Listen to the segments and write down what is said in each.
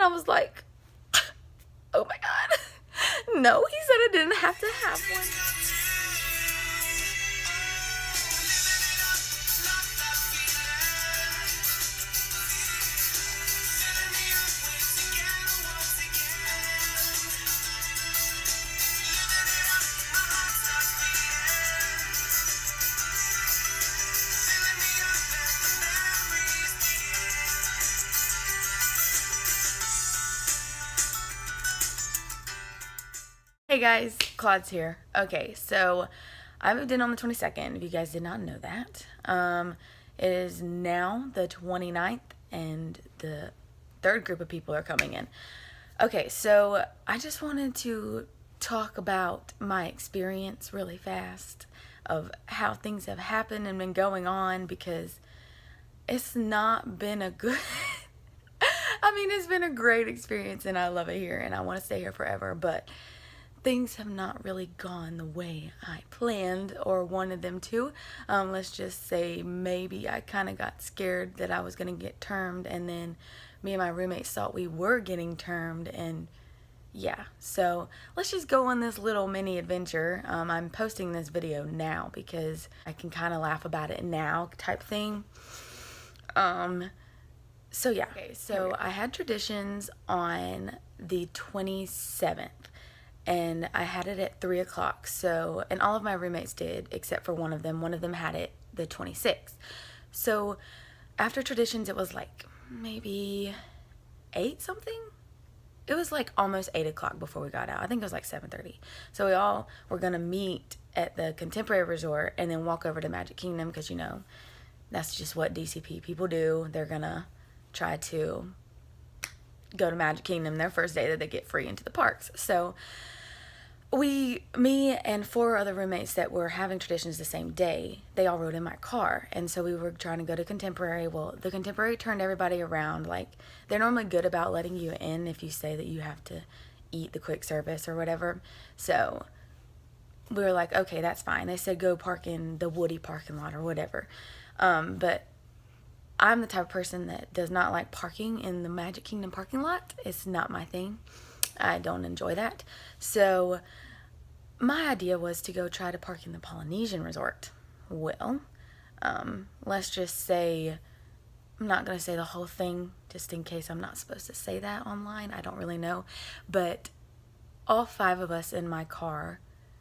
I was like, oh my God. No, he said I didn't have to have one. Hey guys, Claude's here. Okay, so I moved in on the 22nd, if you guys did not know that. It is now the 29th, and the third group of people are coming in. Okay, so I just wanted to talk about my experience really fast of how things have happened and been going on, because it's not been a good... I mean, it's been a great experience and I love it here and I want to stay here forever, but things have not really gone the way I planned or wanted them to. Let's just say maybe I kind of got scared that I was going to get termed, and then me and my roommates thought we were getting termed, and yeah. So let's just go on this little mini adventure. I'm posting this video now because I can kind of laugh about it now type thing. So yeah. Okay, so I had traditions on the 27th. And I had it at 3 o'clock. So, and all of my roommates did, except for one of them. One of them had it the 26th. So after traditions, it was like maybe 8 something. It was like almost 8 o'clock before we got out. I think it was like 7:30. So we all were gonna meet at the Contemporary Resort and then walk over to Magic Kingdom, because you know, that's just what DCP people do. They're gonna try to go to Magic Kingdom their first day that they get free into the parks. So me and 4 other roommates that were having traditions the same day, they all rode in my car. And so we were trying to go to Contemporary. Well, the Contemporary turned everybody around. Like, they're normally good about letting you in if you say that you have to eat the quick service or whatever. So we were like, okay, that's fine. They said go park in the Woody parking lot or whatever. But I'm the type of person that does not like parking in the Magic Kingdom parking lot. It's not my thing. I don't enjoy that. So my idea was to go try to park in the Polynesian Resort. Well, let's just say, I'm not going to say the whole thing just in case I'm not supposed to say that online. I don't really know. But all 5 of us in my car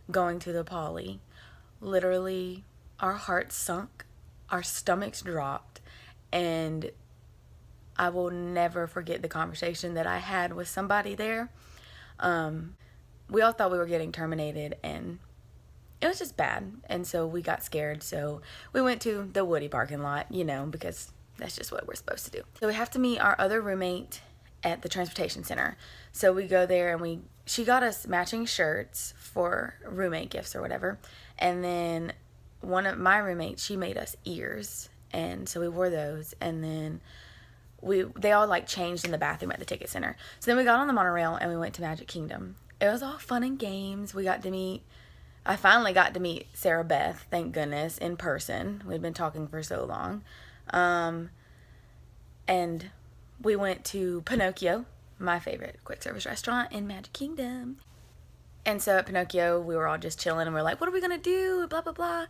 going to the Poly, literally our hearts sunk, our stomachs dropped, and I will never forget the conversation that I had with somebody there. We all thought we were getting terminated, and it was just bad. And so we got scared. So we went to the Woody parking lot, you know, because that's just what we're supposed to do. So we have to meet our other roommate at the transportation center. So we go there, and she got us matching shirts for roommate gifts or whatever. And then one of my roommates, she made us ears. And so we wore those, and then they all like changed in the bathroom at the ticket center. So then we got on the monorail and we went to Magic Kingdom. It was all fun and games. I finally got to meet Sarah Beth, thank goodness, in person. We'd been talking for so long. And we went to Pinocchio, my favorite quick service restaurant in Magic Kingdom. And so at Pinocchio, we were all just chilling, and we're like, what are we gonna do? Blah, blah, blah.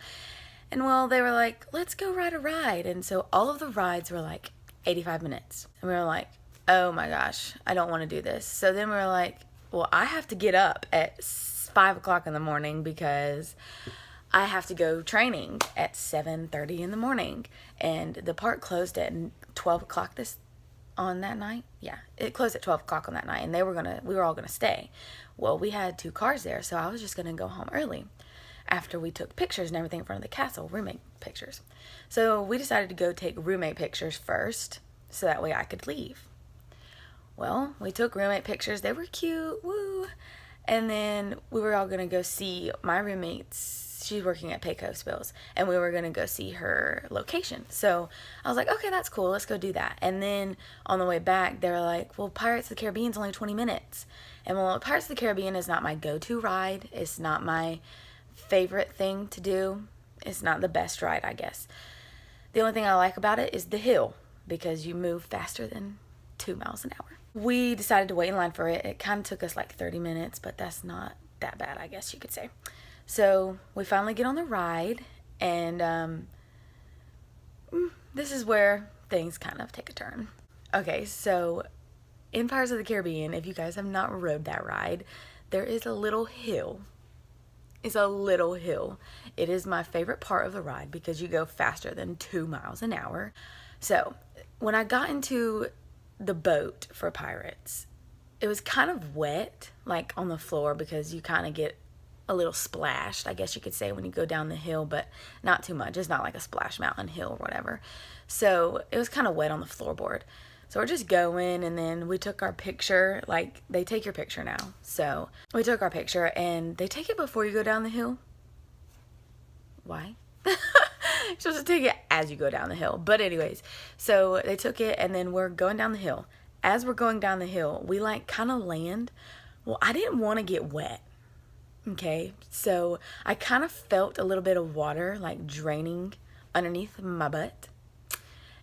And well, they were like, let's go ride a ride. And so all of the rides were like 85 minutes. And we were like, oh my gosh, I don't want to do this. So then we were like, well, I have to get up at 5 o'clock in the morning because I have to go training at 7:30 in the morning. And the park closed at 12 o'clock on that night. Yeah, it closed at 12 o'clock on that night, and we were all gonna stay. Well, we had 2 cars there, so I was just gonna go home early after we took pictures and everything in front of the castle, roommate pictures. So we decided to go take roommate pictures first, so that way I could leave. Well, we took roommate pictures. They were cute, woo. And then we were all gonna go see my roommate's, she's working at Pecos Bills, and we were gonna go see her location. So I was like, okay, that's cool, let's go do that. And then on the way back, they were like, well, Pirates of the Caribbean's only 20 minutes. And well, Pirates of the Caribbean is not my go-to ride. It's not my favorite thing to do. It's not the best ride, I guess. The only thing I like about it is the hill, because you move faster than 2 miles an hour. we decided to wait in line for it. It kind of took us like 30 minutes, but that's not that bad, I guess you could say. So we finally get on the ride, and this is where things kind of take a turn. Okay, so in Pirates of the Caribbean, if you guys have not rode that ride, there is a little hill. It's a little hill. It is my favorite part of the ride because you go faster than 2 miles an hour. So when I got into the boat for Pirates, it was kind of wet, like on the floor, because you kind of get a little splashed, I guess you could say, when you go down the hill, but not too much. It's not like a splash mountain hill or whatever. So it was kind of wet on the floorboard. So we're just going, and then we took our picture. Like, they take your picture now. So we took our picture, and they take it before you go down the hill. Why? You're supposed to take it as you go down the hill. But anyways, so they took it, and then we're going down the hill. As we're going down the hill, we like kind of land. Well, I didn't want to get wet. Okay, so I kind of felt a little bit of water like draining underneath my butt.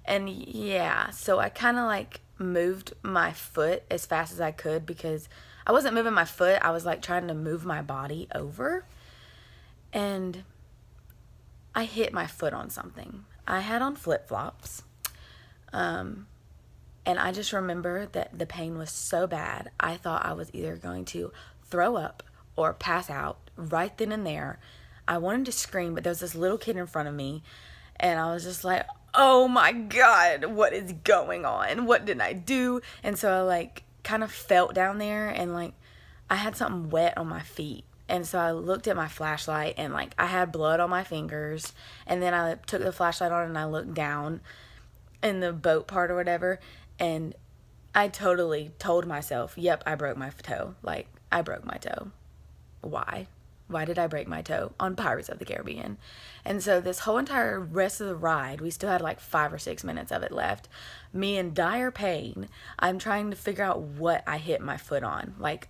And yeah, so I kind of like moved my foot as fast as I could, because I wasn't moving my foot. I was like trying to move my body over. And I hit my foot on something. I had on flip-flops. And I just remember that the pain was so bad. I thought I was either going to throw up or pass out right then and there. I wanted to scream, but there was this little kid in front of me, and I was just like, oh my God, what is going on? What did I do? And so I like kind of felt down there, and like I had something wet on my feet. And so I looked at my flashlight, and like I had blood on my fingers. And then I took the flashlight on and I looked down in the boat part or whatever, and I totally told myself, yep, I broke my toe. Like, I broke my toe. Why? Why did I break my toe on Pirates of the Caribbean? And so this whole entire rest of the ride, we still had like 5 or 6 minutes of it left. Me in dire pain, I'm trying to figure out what I hit my foot on. Like,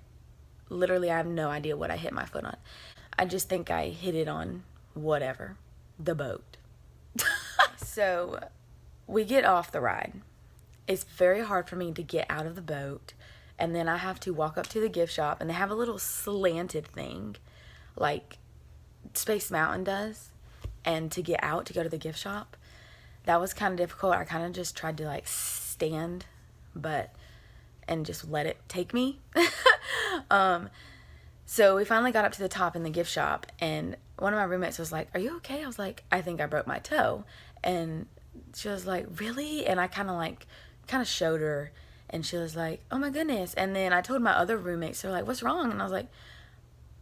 literally, I have no idea what I hit my foot on. I just think I hit it on whatever, the boat. So we get off the ride. It's very hard for me to get out of the boat. And then I have to walk up to the gift shop, and they have a little slanted thing like Space Mountain does. And to get out to go to the gift shop, that was kind of difficult. I kind of just tried to like stand and just let it take me. So we finally got up to the top in the gift shop, and one of my roommates was like, are you okay? I was like, I think I broke my toe. And she was like, really? And I kind of showed her, and she was like, oh my goodness. And then I told my other roommates, they're like, what's wrong? And I was like,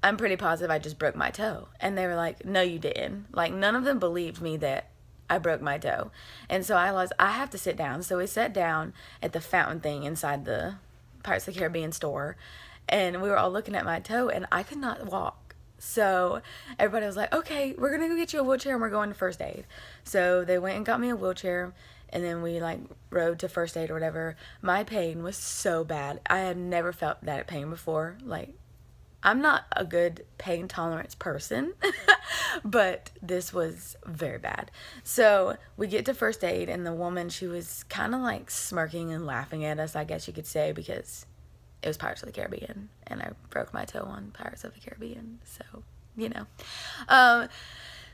I'm pretty positive I just broke my toe. And they were like, no, you didn't. Like, none of them believed me that I broke my toe. And so I have to sit down. So we sat down at the fountain thing inside the Pirates of the Caribbean store, and we were all looking at my toe, and I could not walk. So everybody was like, okay, we're going to go get you a wheelchair, and we're going to first aid. So they went and got me a wheelchair, and then we like rode to first aid or whatever. My pain was so bad. I had never felt that pain before. Like, I'm not a good pain tolerance person, but this was very bad. So we get to first aid, and the woman, she was kind of like smirking and laughing at us, I guess you could say, because it was Pirates of the Caribbean, and I broke my toe on Pirates of the Caribbean. So, you know.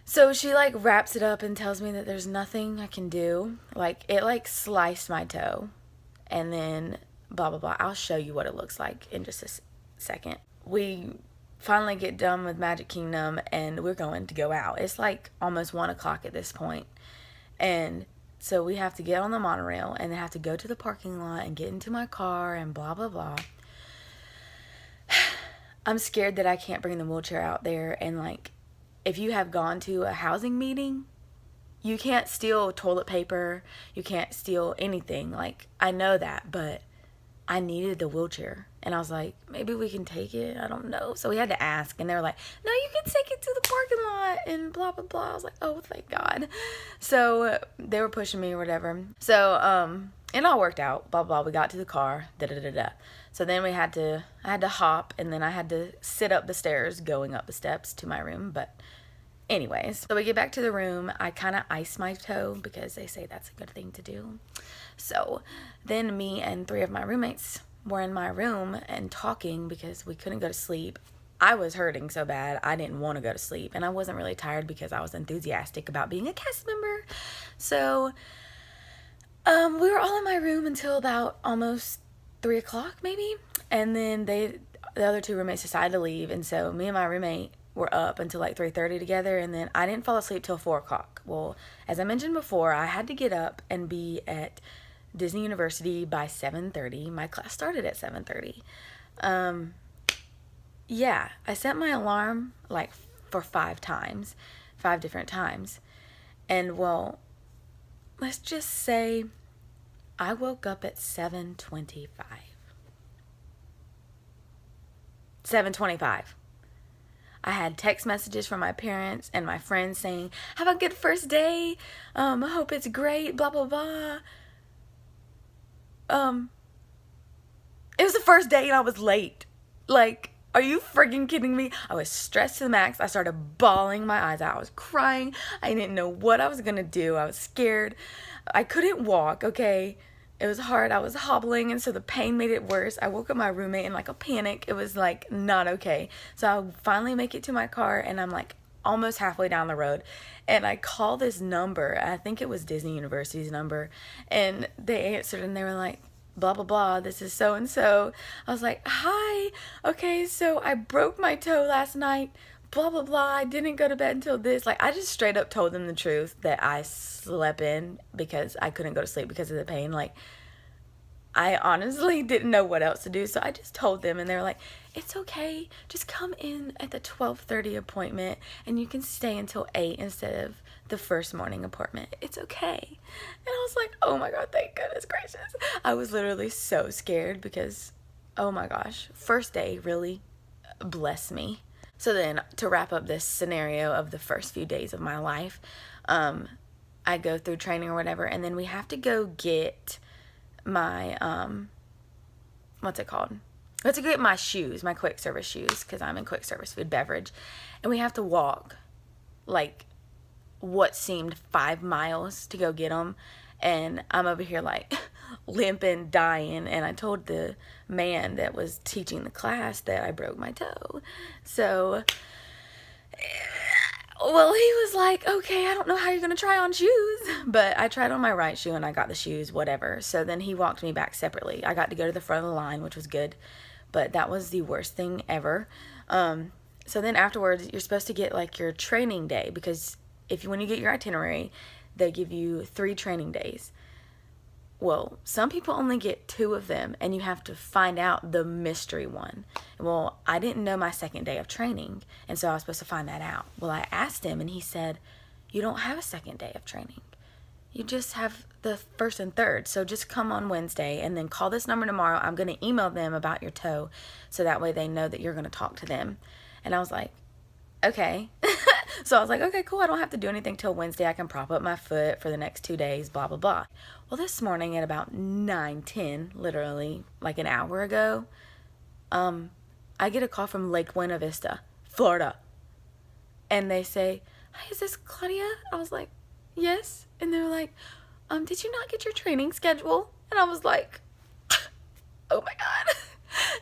So she like wraps it up and tells me that there's nothing I can do. Like, it like sliced my toe, and then blah, blah, blah. I'll show you what it looks like in just a second. We finally get done with Magic Kingdom, and we're going to go out. It's like almost 1 o'clock at this point. And so we have to get on the monorail, and then have to go to the parking lot and get into my car and blah, blah, blah. I'm scared that I can't bring the wheelchair out there. And like, if you have gone to a housing meeting, you can't steal toilet paper. You can't steal anything. Like, I know that, but I needed the wheelchair. And I was like, maybe we can take it. I don't know. So we had to ask. And they were like, no, you can take it to the parking lot and blah, blah, blah. I was like, oh, thank God. So they were pushing me or whatever. So it all worked out. Blah, blah. We got to the car. Da, da, da, da. So then I had to hop. And then I had to sit up the stairs going up the steps to my room. But anyways, so we get back to the room. I kind of ice my toe because they say that's a good thing to do. So then me and 3 of my roommates were in my room and talking because we couldn't go to sleep. I was hurting so bad I didn't want to go to sleep, and I wasn't really tired because I was enthusiastic about being a cast member. So we were all in my room until about almost 3 o'clock maybe, and then the other two roommates decided to leave, and so me and my roommate were up until like 3:30 together, and then I didn't fall asleep till 4 o'clock. Well, as I mentioned before, I had to get up and be at Disney University by 7:30. My class started at 7:30. Yeah, I set my alarm like for 5 times, 5 different times. And well, let's just say I woke up at 7:25. 7:25. I had text messages from my parents and my friends saying, "Have a good first day. I hope it's great, blah, blah, blah." It was the first day and I was late. Like, are you freaking kidding me? I was stressed to the max. I started bawling my eyes out. I was crying. I didn't know what I was going to do. I was scared. I couldn't walk, okay? It was hard. I was hobbling, and so the pain made it worse. I woke up my roommate in like a panic. It was like not okay. So I finally make it to my car, and I'm like almost halfway down the road, and I call this number. I think it was Disney University's number, and they answered, and they were like, "Blah, blah, blah, this is so and so." I was like, "Hi, okay, so I broke my toe last night, blah, blah, blah, I didn't go to bed until this." Like, I just straight up told them the truth that I slept in because I couldn't go to sleep because of the pain. Like, I honestly didn't know what else to do, so I just told them, and they were like, "It's okay, just come in at the 12:30 appointment, and you can stay until 8 instead of the first morning appointment. It's okay." And I was like, oh my god, thank goodness gracious. I was literally so scared because, oh my gosh, first day really blessed me. So then, to wrap up this scenario of the first few days of my life, I go through training or whatever, and then we have to go get my, what's it called? We have to get my shoes, my quick service shoes, because I'm in quick service food beverage, and we have to walk like what seemed 5 miles to go get them, and I'm over here like limping, dying, and I told the man that was teaching the class that I broke my toe. So, well, he was like, "Okay, I don't know how you're gonna try on shoes," but I tried on my right shoe and I got the shoes, whatever. So then he walked me back separately. I got to go to the front of the line, which was good, but that was the worst thing ever. So then afterwards, you're supposed to get like your training day, because when you get your itinerary, they give you 3 training days. Well, some people only get 2 of them, and you have to find out the mystery one. Well, I didn't know my second day of training, and so I was supposed to find that out. Well, I asked him, and he said, "You don't have a second day of training. You just have the first and third, so just come on Wednesday, and then call this number tomorrow. I'm going to email them about your toe, so that way they know that you're going to talk to them." And I was like, okay. So I was like, okay, cool. I don't have to do anything till Wednesday. I can prop up my foot for the next 2 days, blah, blah, blah. Well, this morning at about 9:10, literally like an hour ago, I get a call from Lake Buena Vista, Florida. And they say, "Hi, is this Claudia?" I was like, "Yes." And they were like, "Did you not get your training schedule?" And I was like, oh my god.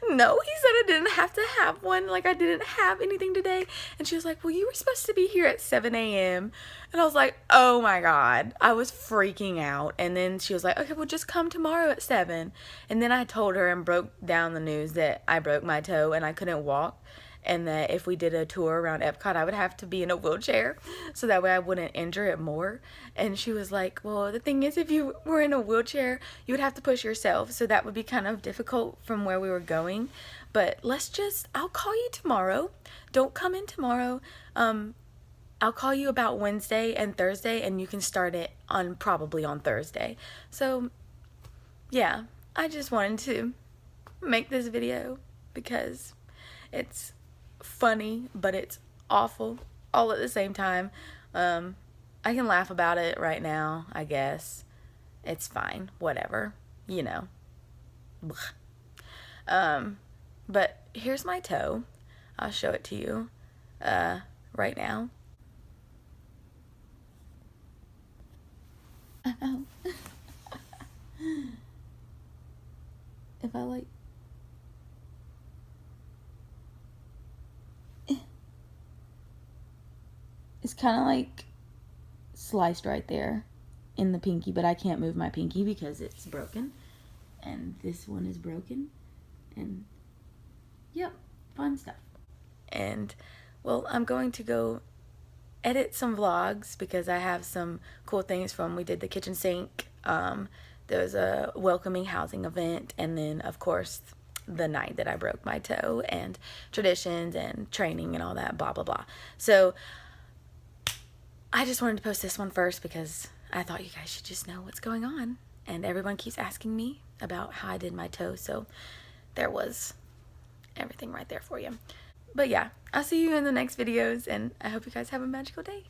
No, he said I didn't have to have one. Like, I didn't have anything today. And she was like, "Well, you were supposed to be here at 7 a.m. And I was like, oh my god. I was freaking out. And then she was like, "Okay, well, just come tomorrow at 7. And then I told her and broke down the news that I broke my toe and I couldn't walk, and that if we did a tour around Epcot, I would have to be in a wheelchair, so that way I wouldn't injure it more. And she was like, "Well, the thing is, if you were in a wheelchair, you would have to push yourself, so that would be kind of difficult from where we were going. But I'll call you tomorrow. Don't come in tomorrow. I'll call you about Wednesday and Thursday, and you can start it probably on Thursday." So, yeah, I just wanted to make this video because it's funny, but it's awful all at the same time. I can laugh about it right now, I guess. It's fine, whatever, you know. But here's my toe. I'll show it to you right now. If I like is kind of like sliced right there in the pinky, but I can't move my pinky because it's broken. And this one is broken. And yep, fun stuff. And well, I'm going to go edit some vlogs because I have some cool things from, we did the kitchen sink, there was a welcoming housing event, and then of course the night that I broke my toe, and traditions and training and all that, blah blah blah. So I just wanted to post this one first because I thought you guys should just know what's going on, and everyone keeps asking me about how I did my toe, so there was everything right there for you. But yeah, I'll see you in the next videos, and I hope you guys have a magical day.